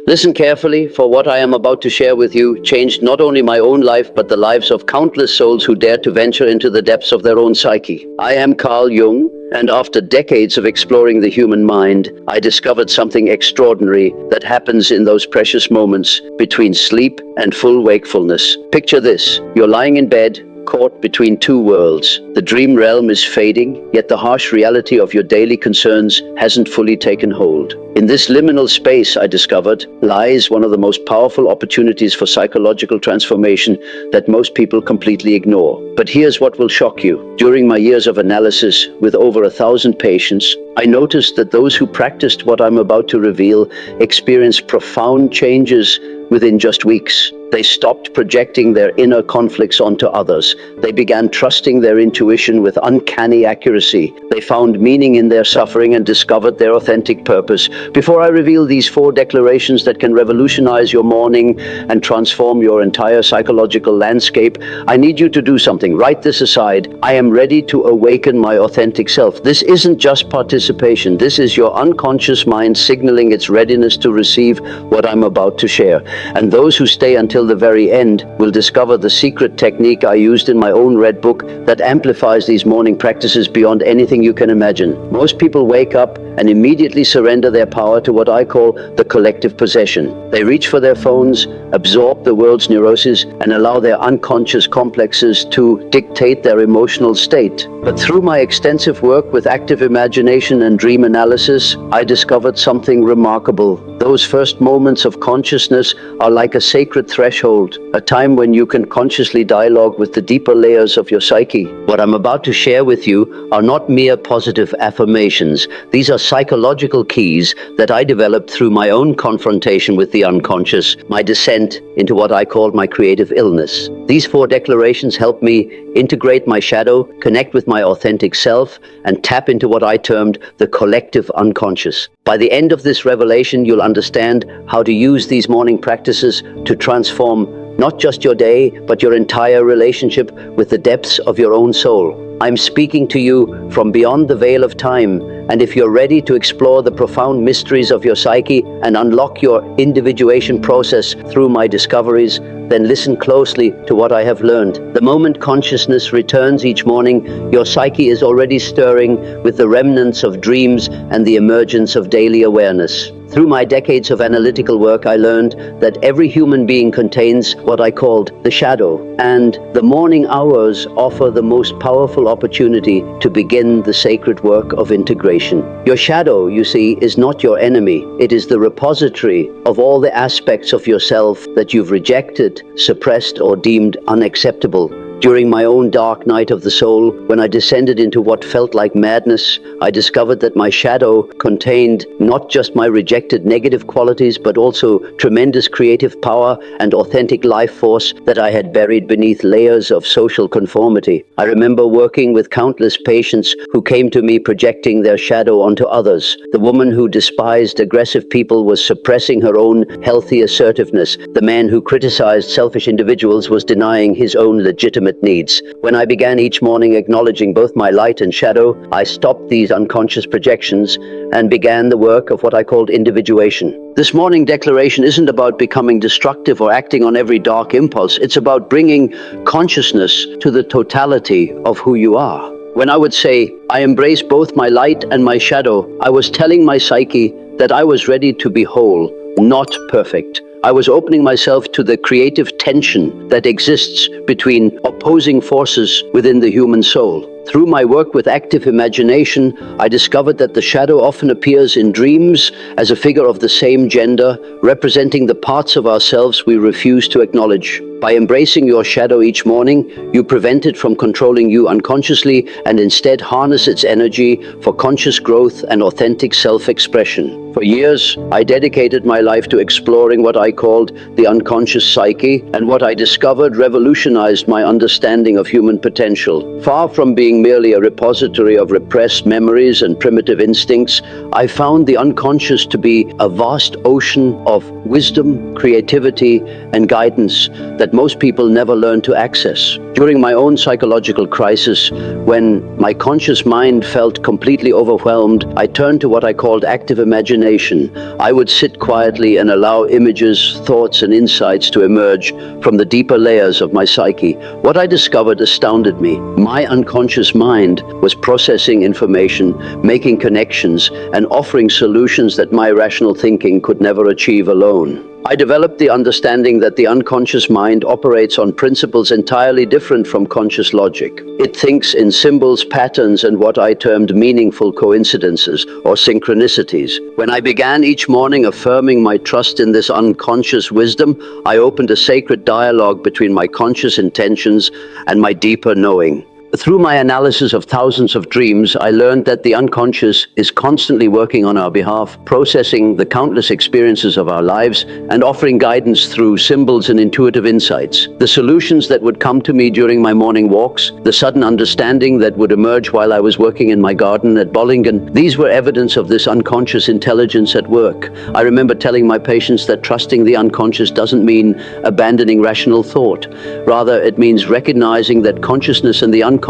Listen carefully, for what I am about to share with you changed not only my own life, but the lives of countless souls who dared to venture into the depths of their own psyche. I am Carl Jung, and after decades of exploring the human mind, I discovered something extraordinary that happens in those precious moments between sleep and full wakefulness. Picture this: you're lying in bed, caught between two worlds. The dream realm is fading, yet the harsh reality of your daily concerns hasn't fully taken hold. In this liminal space, I discovered, lies one of the most powerful opportunities for psychological transformation that most people completely ignore. But here's what will shock you. During my years of analysis with over 1,000 patients, I noticed that those who practiced what I'm about to reveal experienced profound changes within just weeks. They stopped projecting their inner conflicts onto others. They began trusting their intuition with uncanny accuracy. They found meaning in their suffering and discovered their authentic purpose. Before I reveal these 4 declarations that can revolutionize your morning and transform your entire psychological landscape, I need you to do something. Write this aside. I am ready to awaken my authentic self. This isn't just participation. This is your unconscious mind signaling its readiness to receive what I'm about to share. And those who stay until the very end will discover the secret technique I used in my own red book that amplifies these morning practices beyond anything you can imagine. Most people wake up and immediately surrender their power to what I call the collective possession. They reach for their phones, absorb the world's neuroses, and allow their unconscious complexes to dictate their emotional state. But through my extensive work with active imagination and dream analysis, I discovered something remarkable. Those first moments of consciousness are like a sacred threshold, a time when you can consciously dialogue with the deeper layers of your psyche. What I'm about to share with you are not mere positive affirmations. These are psychological keys that I developed through my own confrontation with the unconscious, my descent into what I called my creative illness. These 4 declarations help me integrate my shadow, connect with my authentic self, and tap into what I termed the collective unconscious. By the end of this revelation, you'll understand how to use these morning practices to transform not just your day, but your entire relationship with the depths of your own soul. I'm speaking to you from beyond the veil of time, and if you're ready to explore the profound mysteries of your psyche and unlock your individuation process through my discoveries, then listen closely to what I have learned. The moment consciousness returns each morning, your psyche is already stirring with the remnants of dreams and the emergence of daily awareness. Through my decades of analytical work, I learned that every human being contains what I called the shadow, and the morning hours offer the most powerful opportunity to begin the sacred work of integration. Your shadow, you see, is not your enemy. It is the repository of all the aspects of yourself that you've rejected, suppressed, or deemed unacceptable. During my own dark night of the soul, when I descended into what felt like madness, I discovered that my shadow contained not just my rejected negative qualities, but also tremendous creative power and authentic life force that I had buried beneath layers of social conformity. I remember working with countless patients who came to me projecting their shadow onto others. The woman who despised aggressive people was suppressing her own healthy assertiveness. The man who criticized selfish individuals was denying his own legitimate needs. When I began each morning acknowledging both my light and shadow, I stopped these unconscious projections and began the work of what I called individuation. This morning declaration isn't about becoming destructive or acting on every dark impulse. It's about bringing consciousness to the totality of who you are. When I would say, I embrace both my light and my shadow, I was telling my psyche that I was ready to be whole, not perfect. I was opening myself to the creative tension that exists between opposing forces within the human soul. Through my work with active imagination, I discovered that the shadow often appears in dreams as a figure of the same gender, representing the parts of ourselves we refuse to acknowledge. By embracing your shadow each morning, you prevent it from controlling you unconsciously and instead harness its energy for conscious growth and authentic self-expression. For years, I dedicated my life to exploring what I called the unconscious psyche, and what I discovered revolutionized my understanding of human potential. Far from being merely a repository of repressed memories and primitive instincts, I found the unconscious to be a vast ocean of wisdom, creativity, and guidance that most people never learn to access. During my own psychological crisis, when my conscious mind felt completely overwhelmed, I turned to what I called active imagination imagination. I would sit quietly and allow images, thoughts, and insights to emerge from the deeper layers of my psyche. What I discovered astounded me. My unconscious mind was processing information, making connections, and offering solutions that my rational thinking could never achieve alone. I developed the understanding that the unconscious mind operates on principles entirely different from conscious logic. It thinks in symbols, patterns, and what I termed meaningful coincidences or synchronicities. When I began each morning affirming my trust in this unconscious wisdom, I opened a sacred dialogue between my conscious intentions and my deeper knowing. Through my analysis of thousands of dreams, I learned that the unconscious is constantly working on our behalf, processing the countless experiences of our lives and offering guidance through symbols and intuitive insights. The solutions that would come to me during my morning walks, the sudden understanding that would emerge while I was working in my garden at Bollingen, these were evidence of this unconscious intelligence at work. I remember telling my patients that trusting the unconscious doesn't mean abandoning rational thought. Rather, it means recognizing that consciousness and the unconscious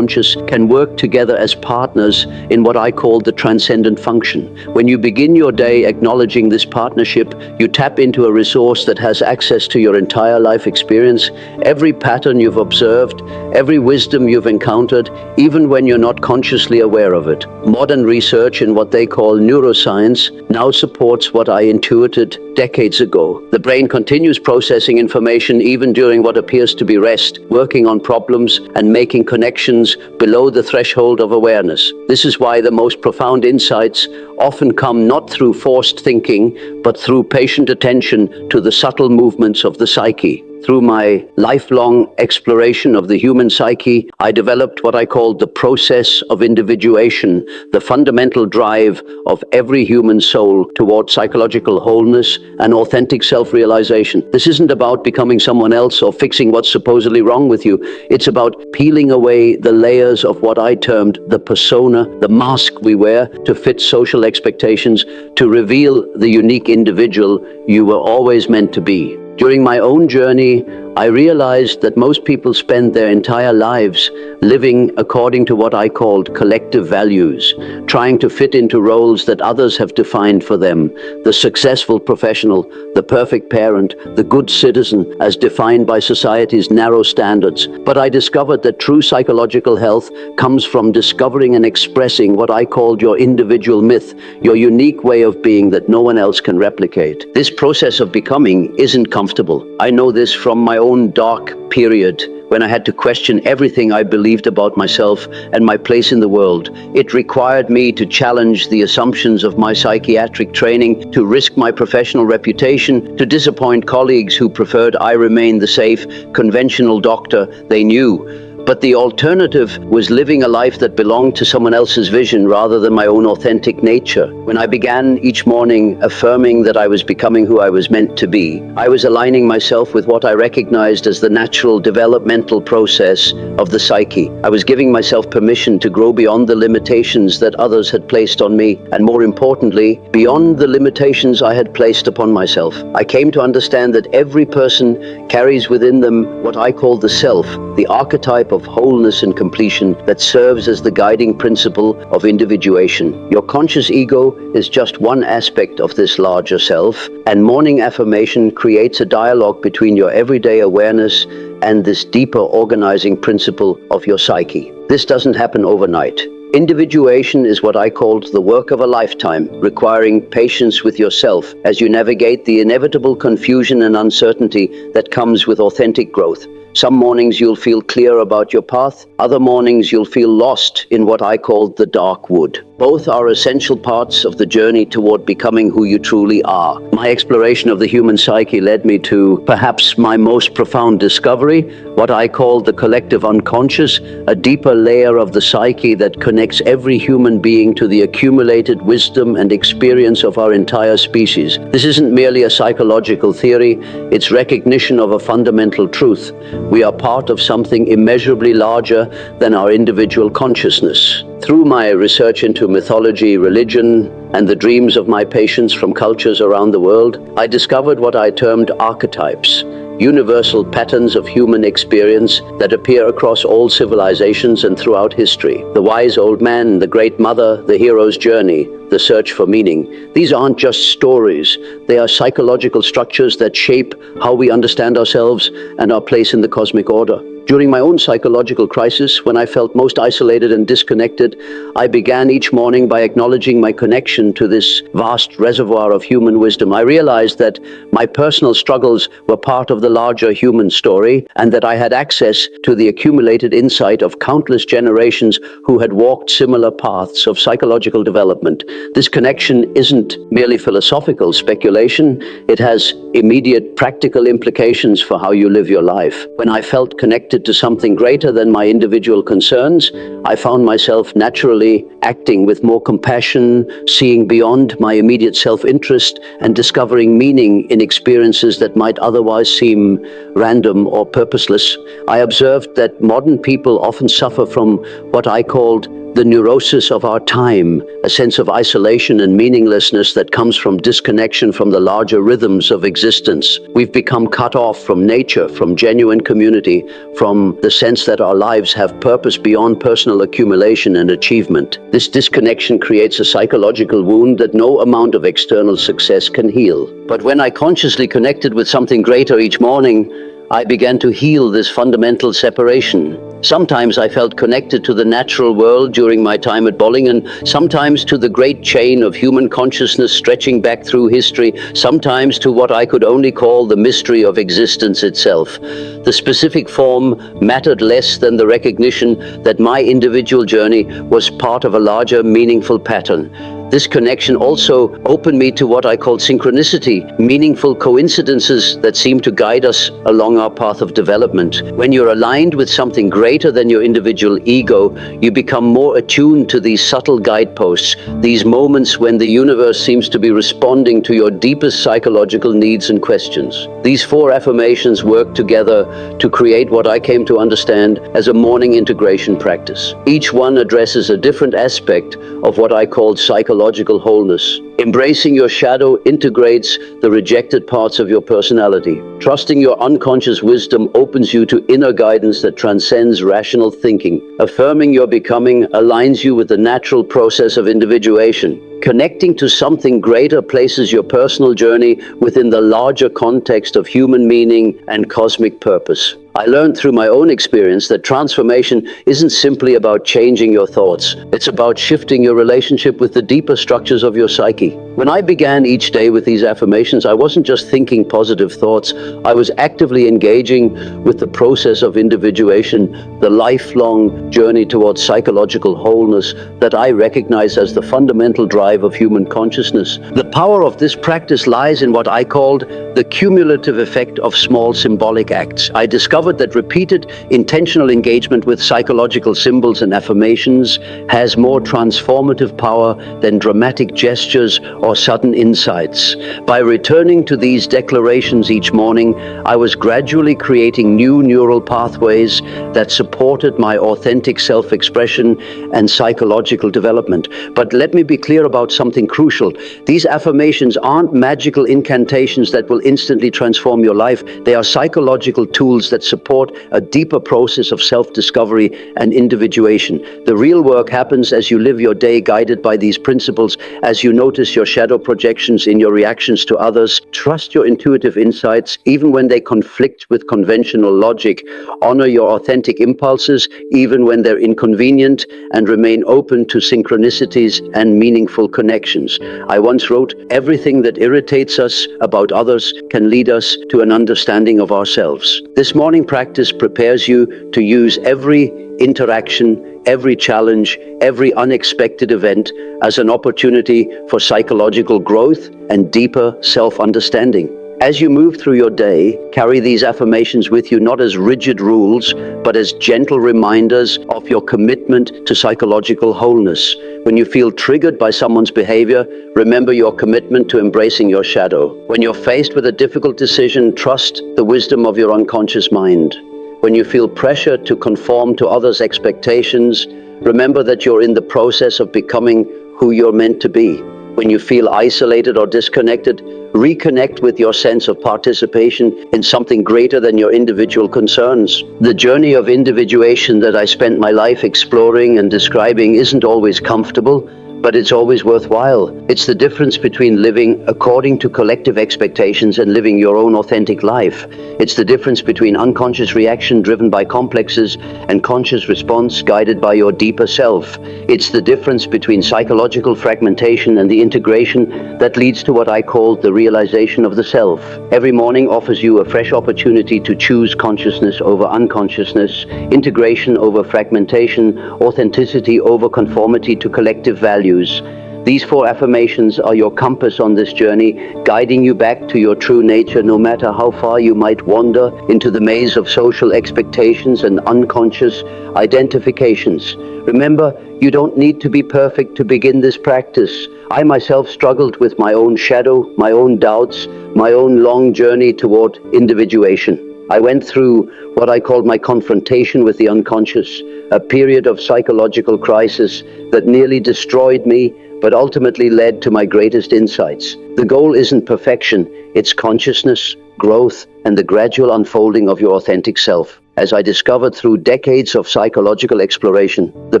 can work together as partners in what I call the transcendent function. When you begin your day acknowledging this partnership, you tap into a resource that has access to your entire life experience, every pattern you've observed, every wisdom you've encountered, even when you're not consciously aware of it. Modern research in what they call neuroscience now supports what I intuited decades ago. The brain continues processing information even during what appears to be rest, working on problems and making connections below the threshold of awareness. This is why the most profound insights often come not through forced thinking, but through patient attention to the subtle movements of the psyche. Through my lifelong exploration of the human psyche, I developed what I called the process of individuation, the fundamental drive of every human soul toward psychological wholeness and authentic self-realization. This isn't about becoming someone else or fixing what's supposedly wrong with you. It's about peeling away the layers of what I termed the persona, the mask we wear to fit social expectations, to reveal the unique individual you were always meant to be. During my own journey, I realized that most people spend their entire lives living according to what I called collective values, trying to fit into roles that others have defined for them: the successful professional, the perfect parent, the good citizen, as defined by society's narrow standards. But I discovered that true psychological health comes from discovering and expressing what I called your individual myth, your unique way of being that no one else can replicate. This process of becoming isn't comfortable. I know this from my own dark period when I had to question everything I believed about myself and my place in the world. It required me to challenge the assumptions of my psychiatric training, to risk my professional reputation, to disappoint colleagues who preferred I remain the safe, conventional doctor they knew. But the alternative was living a life that belonged to someone else's vision rather than my own authentic nature. When I began each morning affirming that I was becoming who I was meant to be, I was aligning myself with what I recognized as the natural developmental process of the psyche. I was giving myself permission to grow beyond the limitations that others had placed on me, and more importantly, beyond the limitations I had placed upon myself. I came to understand that every person carries within them what I call the self, the archetype of wholeness and completion that serves as the guiding principle of individuation. Your conscious ego is just one aspect of this larger self, and morning affirmation creates a dialogue between your everyday awareness and this deeper organizing principle of your psyche. This doesn't happen overnight. Individuation is what I called the work of a lifetime, requiring patience with yourself as you navigate the inevitable confusion and uncertainty that comes with authentic growth. Some mornings you'll feel clear about your path, other mornings you'll feel lost in what I called the dark wood. Both are essential parts of the journey toward becoming who you truly are. My exploration of the human psyche led me to perhaps my most profound discovery, what I call the collective unconscious, a deeper layer of the psyche that connects every human being to the accumulated wisdom and experience of our entire species. This isn't merely a psychological theory, it's recognition of a fundamental truth. We are part of something immeasurably larger than our individual consciousness. Through my research into mythology, religion, and the dreams of my patients from cultures around the world, I discovered what I termed archetypes, universal patterns of human experience that appear across all civilizations and throughout history. The wise old man, the great mother, the hero's journey, the search for meaning. These aren't just stories. They are psychological structures that shape how we understand ourselves and our place in the cosmic order. During my own psychological crisis, when I felt most isolated and disconnected, I began each morning by acknowledging my connection to this vast reservoir of human wisdom. I realized that my personal struggles were part of the larger human story, and that I had access to the accumulated insight of countless generations who had walked similar paths of psychological development. This connection isn't merely philosophical speculation, it has immediate practical implications for how you live your life. When I felt connected to something greater than my individual concerns, I found myself naturally acting with more compassion, seeing beyond my immediate self-interest, and discovering meaning in experiences that might otherwise seem random or purposeless. I observed that modern people often suffer from what I called the neurosis of our time, a sense of isolation and meaninglessness that comes from disconnection from the larger rhythms of existence. We've become cut off from nature, from genuine community, from the sense that our lives have purpose beyond personal accumulation and achievement. This disconnection creates a psychological wound that no amount of external success can heal. But when I consciously connected with something greater each morning, I began to heal this fundamental separation. Sometimes I felt connected to the natural world during my time at Bolling, and sometimes to the great chain of human consciousness stretching back through history, sometimes to what I could only call the mystery of existence itself. The specific form mattered less than the recognition that my individual journey was part of a larger, meaningful pattern. This connection also opened me to what I call synchronicity, meaningful coincidences that seem to guide us along our path of development. When you're aligned with something greater than your individual ego, you become more attuned to these subtle guideposts, these moments when the universe seems to be responding to your deepest psychological needs and questions. These 4 affirmations work together to create what I came to understand as a morning integration practice. Each one addresses a different aspect of what I called psychological wholeness. Embracing your shadow integrates the rejected parts of your personality. Trusting your unconscious wisdom opens you to inner guidance that transcends rational thinking. Affirming your becoming aligns you with the natural process of individuation. Connecting to something greater places your personal journey within the larger context of human meaning and cosmic purpose. I learned through my own experience that transformation isn't simply about changing your thoughts. It's about shifting your relationship with the deeper structures of your psyche. When I began each day with these affirmations, I wasn't just thinking positive thoughts. I was actively engaging with the process of individuation, the lifelong journey towards psychological wholeness that I recognize as the fundamental drive of human consciousness. The power of this practice lies in what I called the cumulative effect of small symbolic acts. I discovered that repeated intentional engagement with psychological symbols and affirmations has more transformative power than dramatic gestures or sudden insights. By returning to these declarations each morning, I was gradually creating new neural pathways that supported my authentic self-expression and psychological development. But let me be clear about something crucial. These affirmations aren't magical incantations that will instantly transform your life. They are psychological tools that support a deeper process of self-discovery and individuation. The real work happens as you live your day guided by these principles, as you notice your shadow projections in your reactions to others. Trust your intuitive insights even when they conflict with conventional logic. Honor your authentic impulses even when they're inconvenient, and remain open to synchronicities and meaningful connections. I once wrote, "Everything that irritates us about others can lead us to an understanding of ourselves." This morning practice prepares you to use every interaction, every challenge, every unexpected event as an opportunity for psychological growth and deeper self-understanding. As you move through your day, carry these affirmations with you not as rigid rules, but as gentle reminders of your commitment to psychological wholeness. When you feel triggered by someone's behavior, remember your commitment to embracing your shadow. When you're faced with a difficult decision, trust the wisdom of your unconscious mind. When you feel pressure to conform to others' expectations, remember that you're in the process of becoming who you're meant to be. When you feel isolated or disconnected, reconnect with your sense of participation in something greater than your individual concerns. The journey of individuation that I spent my life exploring and describing isn't always comfortable, but it's always worthwhile. It's the difference between living according to collective expectations and living your own authentic life. It's the difference between unconscious reaction driven by complexes and conscious response guided by your deeper self. It's the difference between psychological fragmentation and the integration that leads to what I call the realization of the self. Every morning offers you a fresh opportunity to choose consciousness over unconsciousness, integration over fragmentation, authenticity over conformity to collective values. These 4 affirmations are your compass on this journey, guiding you back to your true nature no matter how far you might wander into the maze of social expectations and unconscious identifications. Remember, you don't need to be perfect to begin this practice. I myself struggled with my own shadow, my own doubts, my own long journey toward individuation. I went through what I called my confrontation with the unconscious, a period of psychological crisis that nearly destroyed me, but ultimately led to my greatest insights. The goal isn't perfection, it's consciousness, growth, and the gradual unfolding of your authentic self. As I discovered through decades of psychological exploration, the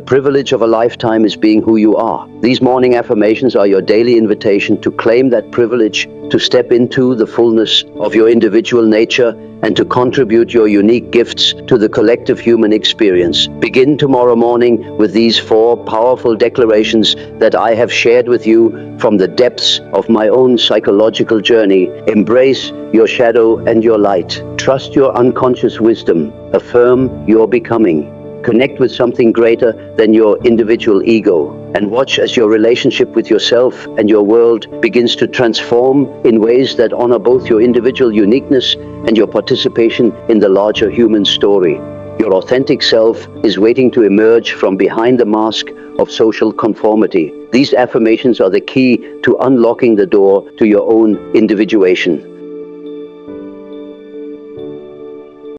privilege of a lifetime is being who you are. These morning affirmations are your daily invitation to claim that privilege, to step into the fullness of your individual nature, and to contribute your unique gifts to the collective human experience. Begin tomorrow morning with these 4 powerful declarations that I have shared with you from the depths of my own psychological journey. Embrace your shadow and your light. Trust your unconscious wisdom. Affirm your becoming. Connect with something greater than your individual ego, and watch as your relationship with yourself and your world begins to transform in ways that honor both your individual uniqueness and your participation in the larger human story. Your authentic self is waiting to emerge from behind the mask of social conformity. These affirmations are the key to unlocking the door to your own individuation.